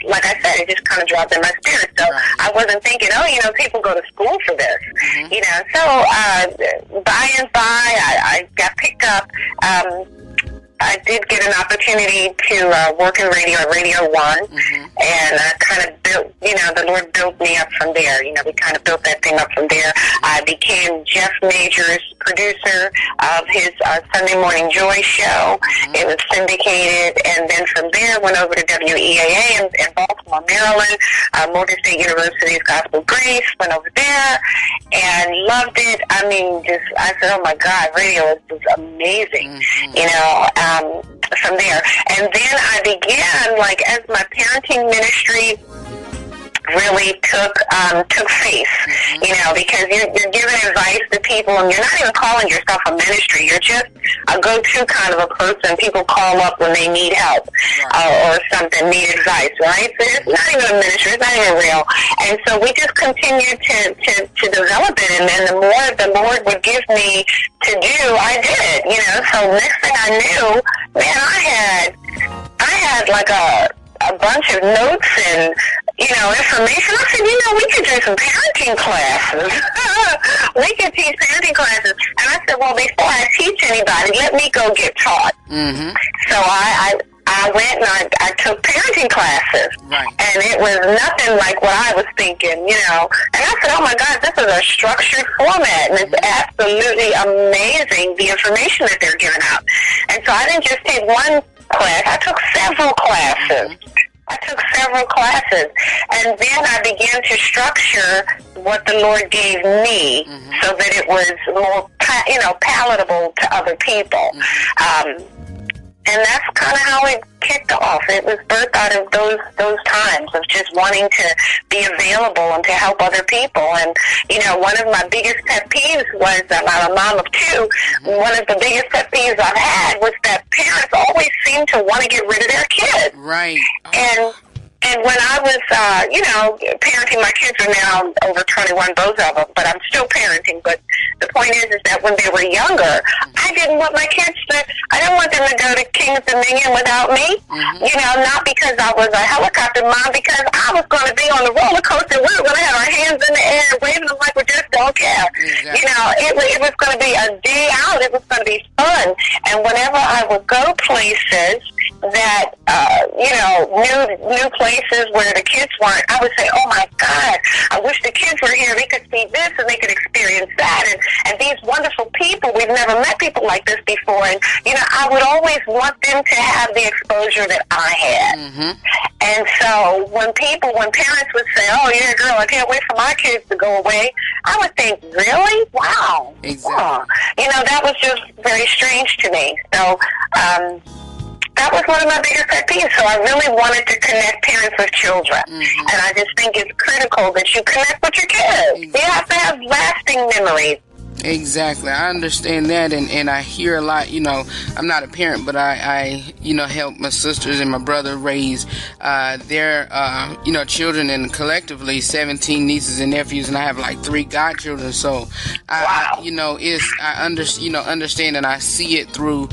like I said, it just kind of dropped in my spirit. So I wasn't thinking, people go to school for this. So by and by, I got picked up. I did get an opportunity to work in radio at Radio 1, and I kind of built, the Lord built me up from there. We kind of built that thing up from there. I became Jeff Major's producer of his Sunday Morning Joy show. It was syndicated, and then from there went over to WEAA in Baltimore, Maryland, Morgan State University's Gospel Grace, went over there and loved it. I mean, I said, oh my God, radio is amazing, from there. And then I began, as my parenting ministry really took face, because you're giving advice to people, and you're not even calling yourself a ministry. You're just a go-to kind of a person people call up when they need help or something, need advice, right? So it's not even a ministry. It's not even real. And so we just continued to develop it, and then the more the Lord would give me to do, I did it. So next thing I knew, man, I had had like a bunch of notes and, information. I said, we could do some parenting classes. We could teach parenting classes. And I said, well, before I teach anybody, let me go get taught. Mm-hmm. So I went and I took parenting classes. Right. And it was nothing like what I was thinking, And I said, oh, my God, this is a structured format. And it's absolutely amazing, the information that they're giving out. And so I didn't just take one class. I took several classes. And then I began to structure what the Lord gave me so that it was more, palatable to other people. And that's kind of how it kicked off. It was birthed out of those times of just wanting to be available and to help other people. And, one of my biggest pet peeves was, I'm a mom of two, one of the biggest pet peeves I've had was that parents always seem to want to get rid of their kids. Right. And when I was, parenting, my kids are now over 21, both of them, but I'm still parenting. But the point is that when they were younger, I didn't want my kids I didn't want them to go to King's Dominion without me. Not because I was a helicopter mom, because I was going to be on the roller coaster. We were going to have our hands in the air, waving them like we just don't care. Exactly. It was going to be a day out. It was going to be fun. And whenever I would go places that, new places where the kids weren't, I would say, oh my God, I wish the kids were here. They could see this and they could experience that. And these wonderful people, we've never met people like this before. And, I would always want them to have the exposure that I had. And so when parents would say, oh yeah, girl, I can't wait for my kids to go away, I would think, really? Wow. Exactly. That was just very strange to me. So, that was one of my biggest pet peeves. So I really wanted to connect parents with children. And I just think it's critical that you connect with your kids. Exactly. You have to have lasting memories. Exactly. I understand that, and I hear a lot, I'm not a parent, but I help my sisters and my brother raise their children, and collectively 17 nieces and nephews, and I have like 3 godchildren. So wow. I understand, and I see it through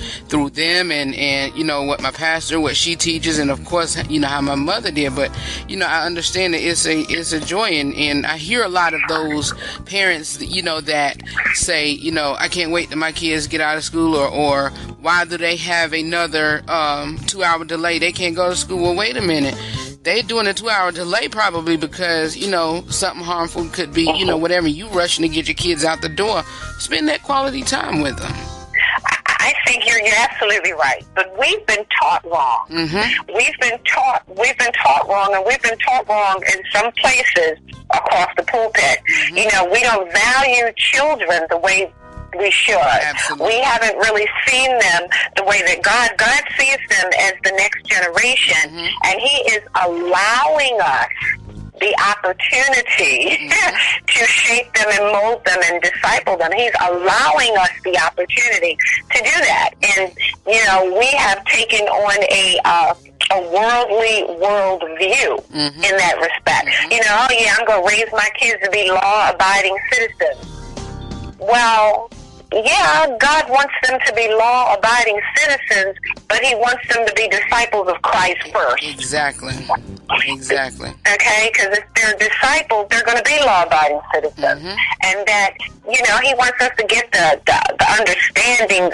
them, and what my pastor, what she teaches, and of course how my mother did. But I understand that it's a joy, and I hear a lot of those parents that say, I can't wait till my kids get out of school, or why do they have another 2-hour delay? They can't go to school. Well, wait a minute. They're doing a 2-hour delay probably because, something harmful could be, whatever. You rushing to get your kids out the door. Spend that quality time with them. I think you're absolutely right, but we've been taught wrong. We've been taught wrong, and we've been taught wrong in some places across the pulpit. We don't value children the way we should. Absolutely. We haven't really seen them the way that God sees them as the next generation, and He is allowing us the opportunity to shape them and mold them and disciple them. He's allowing us the opportunity to do that. And, we have taken on a worldly world view in that respect. Oh yeah, I'm going to raise my kids to be law-abiding citizens. Well, yeah, God wants them to be law-abiding citizens, but He wants them to be disciples of Christ first. Exactly. Okay, because if they're disciples, they're going to be law-abiding citizens. And that, He wants us to get the understanding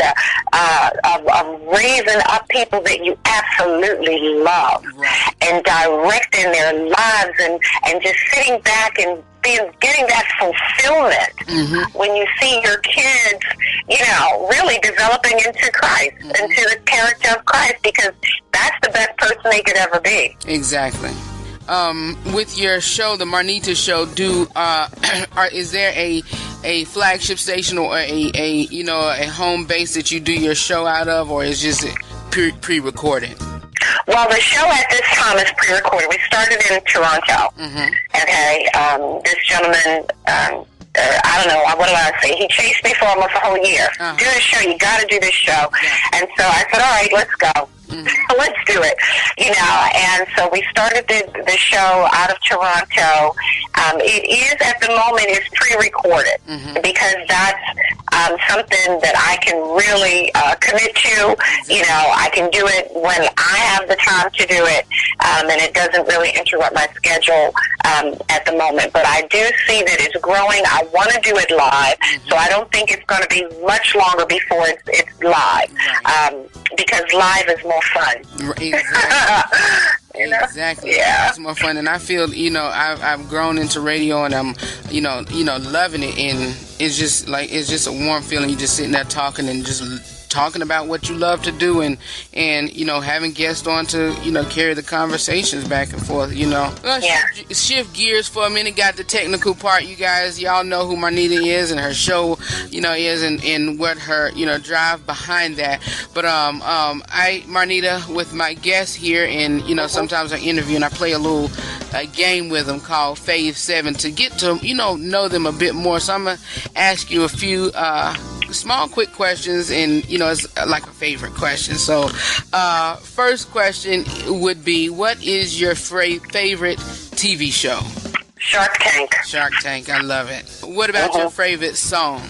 of raising up people that you absolutely love, and directing their lives, and just sitting back and getting that fulfillment when you see your kids, really developing into Christ, into the character of Christ, because that's the best person they could ever be. Exactly. With your show, the Marnita Show, is there a flagship station or a home base that you do your show out of, or is just pre-recorded? Well, the show at this time is pre-recorded. We started in Toronto. Okay, this gentleman, I don't know, what do I say? He chased me for almost a whole year. Do this show. You got to do this show. And so I said, all right, let's go. Let's do it. And so we started the show out of Toronto. It is, at the moment, it's pre-recorded because that's something that I can really commit to. I can do it when I have the time to do it, and it doesn't really interrupt my schedule at the moment. But I do see that it's growing. I want to do it live, so I don't think it's going to be much longer before it's live, because live is more fun. Exactly. Exactly. Yeah. It's more fun, and I feel I've grown into radio, and I'm loving it, and it's just a warm feeling. You just sitting there talking and just talking about what you love to do, and having guests on to carry the conversations back and forth. Shift gears for a minute. Got the technical part. You guys, y'all know who Marnita is and her show is, and what her drive behind that. But Marnita, with my guests here, and sometimes I interview and I play a little game with them called Fave 7 to get to know them a bit more. So I'm gonna ask you a few small quick questions, and it's like a favorite question. So first question would be, what is your favorite TV show? Shark Tank. Shark Tank, I love it. What about your favorite song?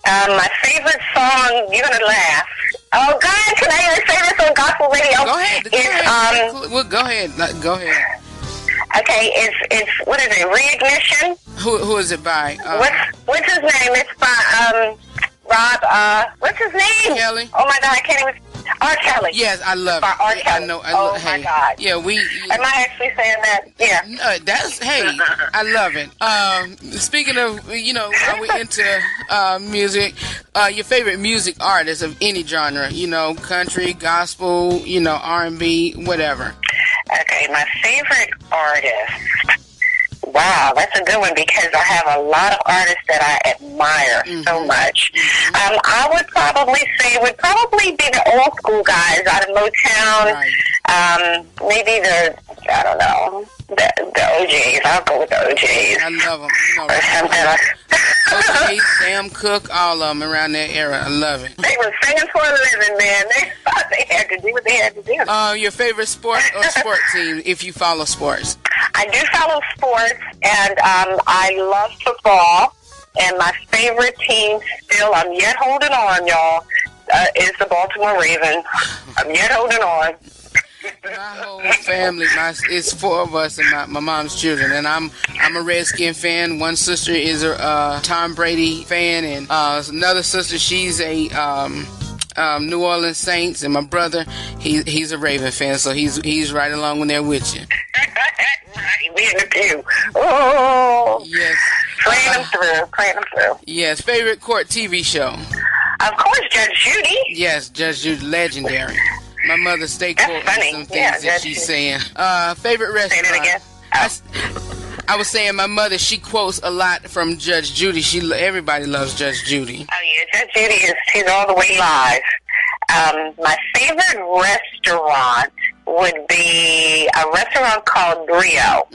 My favorite song, you're gonna laugh. Oh God, can I even say this on gospel radio? Go ahead. Go ahead. Okay, it's what is it? Reignition. Who is it by? What's his name? It's by Rob. What's his name? Kelly. Oh my God, I can't even. R. Kelly. Yes, I love it. R. Kelly. I know. Oh my God. Yeah, Am I actually saying that? Yeah. I love it. Speaking of, while we're into music, your favorite music artist of any genre, country, gospel, R&B, whatever. Okay, my favorite artist. Wow, that's a good one because I have a lot of artists that I admire so much. I would probably say it would probably be the old school guys out of Motown. Right. Maybe the OJs. I'll go with the OJs. I love them. Or something. OJ, Sam Cooke, all of them around that era. I love it. They were singing for a living, man. They had to do what they had to do. Your favorite sport or sport team, if you follow sports? I do follow sports, and I love football. And my favorite team still, I'm yet holding on, y'all, is the Baltimore Ravens. I'm yet holding on. My whole family, it's four of us and my mom's children, and I'm a Redskin fan. One sister is a Tom Brady fan, and another sister, she's a New Orleans Saints, and my brother, he's a Raven fan, so he's right along when they're with you. We in the pew. Oh, yes. Praying them through. Yes. Favorite court TV show? Of course, Judge Judy. Yes, Judge Judy, legendary. My mother stay quoting some things that she's saying. Favorite restaurant? Say that again. I was saying my mother, she quotes a lot from Judge Judy. Everybody loves Judge Judy. Oh yeah, Judge Judy she's all the way live. My favorite restaurant would be a restaurant called Brio.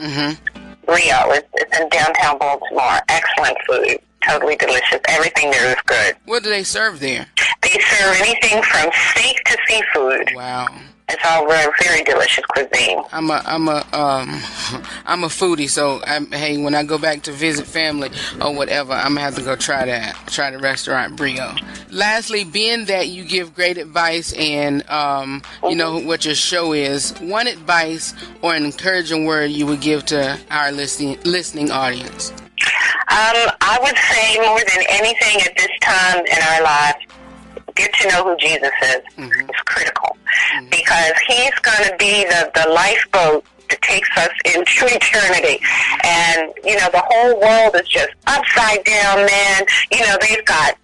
Brio. It's in downtown Baltimore. Excellent food. Totally delicious. Everything there is good. What do they serve there? They serve anything from steak to seafood. Wow. It's all very, very delicious cuisine. I'm a foodie, so hey, when I go back to visit family or whatever, I'm gonna have to go try the restaurant Brio. Lastly, being that you give great advice and you know what your show is, one advice or an encouraging word you would give to our listening audience. I would say more than anything at this time in our lives, get to know who Jesus is. It's critical because he's going to be the lifeboat that takes us into eternity. And, you know, the whole world is just upside down, man. You know, they've got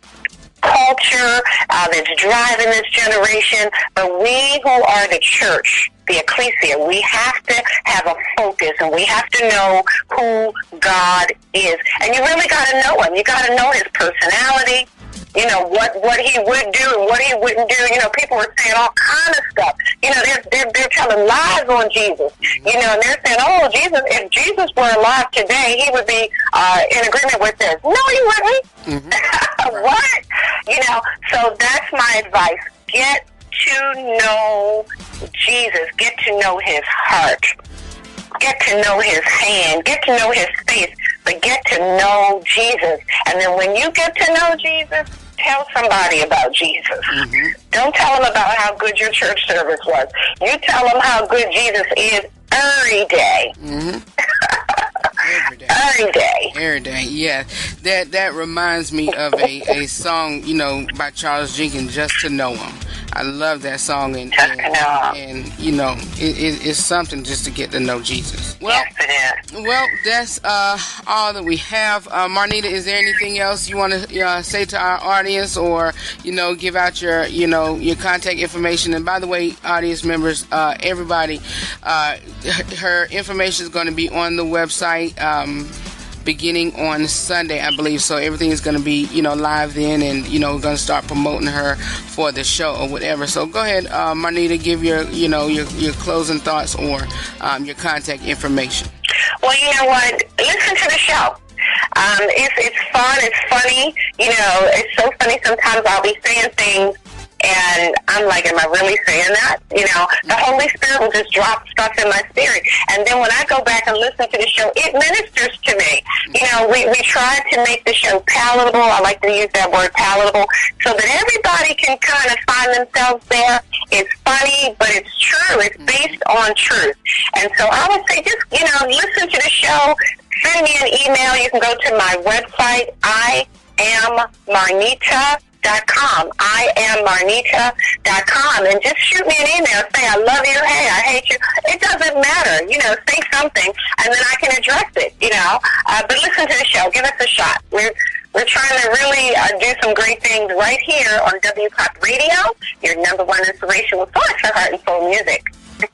culture that's driving this generation, but we who are the church, the ecclesia, we have to have a focus and we have to know who God is. And you really got to know him. You got to know his personality, you know, what he would do and what he wouldn't do. You know, people are saying all kind of stuff. You know, they're telling lies on Jesus. You know, and they're saying, oh, Jesus, if Jesus were alive today, he would be in agreement with this. No, he wouldn't. What? You know, so that's my advice. Get to know Jesus, get to know his heart, get to know his hand, get to know his face, but get to know Jesus. And then when you get to know Jesus, tell somebody about Jesus. Mm-hmm. Don't tell them about how good your church service was. You tell them how good Jesus is every day. Mm-hmm. Every day, yeah. That reminds me of a song, by Charles Jenkins, Just to Know Him. I love that song, and it's something just to get to know Jesus. Well, yes, it is. Well, that's all that we have. Marnita, is there anything else you want to say to our audience, or give out your contact information? And by the way, audience members, everybody, her information is going to be on the website beginning on Sunday, I believe. So everything is going to be live then, and we're going to start promoting her for the show or whatever. So go ahead, Marnita, give your closing thoughts or your contact information. Well, you know what? Listen to the show. It's fun. It's funny. It's so funny. Sometimes I'll be saying things, and I'm like, am I really saying that? The Holy Spirit will just drop stuff in my spirit. And then when I go back and listen to the show, it ministers to me. We try to make the show palatable. I like to use that word, palatable, so that everybody can kind of find themselves there. It's funny, but it's true. It's based on truth. And so I would say just, listen to the show. Send me an email. You can go to my website, IamMarnita.com. IamMarnita.com, and just shoot me an email. Say, I love you. Hey, I hate you. It doesn't matter. Say something, and then I can address it. But listen to the show. Give us a shot. We're trying to really do some great things right here on W Pop Radio, your number one inspirational source for heart and soul music.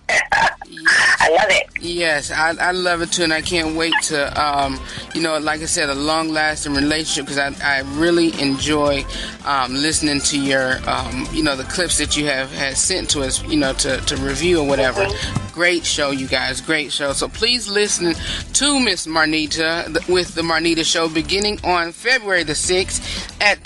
I love it. Yes, I love it too, and I can't wait to, like I said, a long-lasting relationship, because I really enjoy listening to your, the clips that you have sent to us, to review or whatever. Great show, you guys. Great show. So please listen to Miss Marnita with the Marnita Show beginning on February the 6th at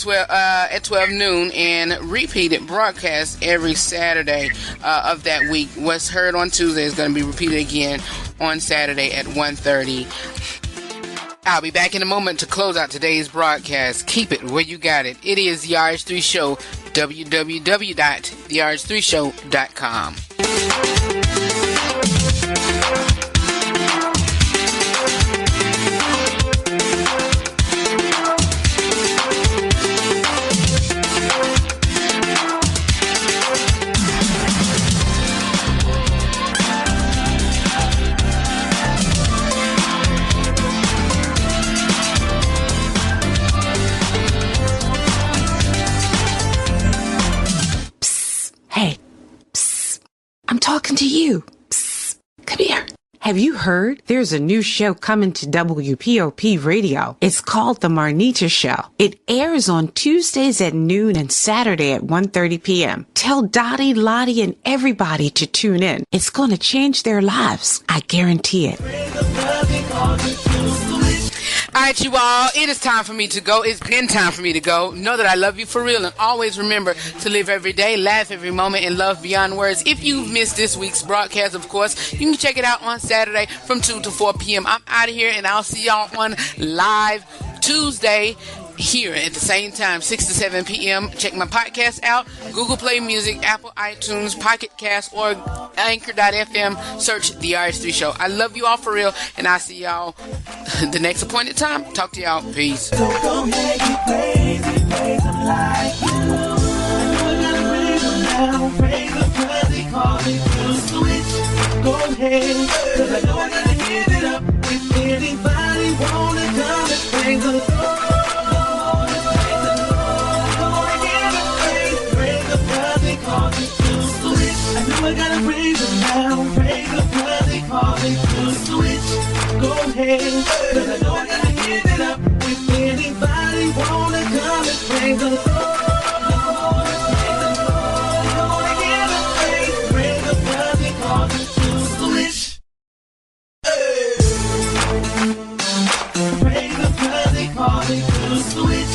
12 noon, and repeated broadcast every Saturday of that week. What's heard on Tuesday is going to be repeated again on Saturday at 1:30. I'll be back in a moment to close out today's broadcast. Keep it where you got it. It is the RH3 Show, www.therh3show.com. Hey, psst, I'm talking to you. Psst, come here. Have you heard? There's a new show coming to WPOP Radio. It's called The Marnita Show. It airs on Tuesdays at noon and Saturday at 1:30 p.m. Tell Dottie, Lottie, and everybody to tune in. It's going to change their lives. I guarantee it. All right, you all, it is time for me to go. It's been time for me to go. Know that I love you for real, and always remember to live every day, laugh every moment, and love beyond words. If you've missed this week's broadcast, of course, you can check it out on Saturday from 2 to 4 p.m. I'm out of here, and I'll see y'all on live Tuesday here at the same time, 6 to 7 p.m. Check my podcast out, Google Play Music, Apple iTunes, Pocket Cast, or Anchor.fm. Search The RH3 Show. I love you all for real, and I'll see y'all the next appointed time. Talk to y'all. Peace. So go make it crazy, praise them like you. I know I gotta praise them now, praise them 'cause they call me to switch. Go ahead, 'cause I know I gotta give it up. If anybody wanna come and praise them, I gotta praise them now, praise them 'cause they call me to switch. Go ahead, 'cause I know I gotta give it up. If anybody wanna come and praise them, praise them 'cause they call me to switch. Praise them 'cause they call me to switch.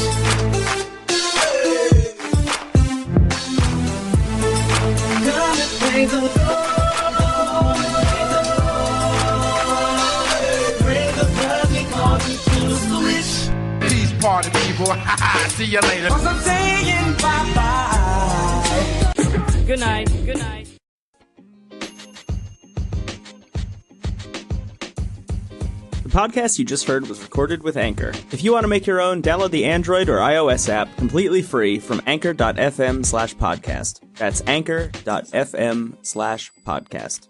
party people. See you later. Cause I'm saying bye-bye. Good night. Good night. The podcast you just heard was recorded with Anchor. If you want to make your own, download the Android or iOS app completely free from anchor.fm/podcast. That's anchor.fm/podcast.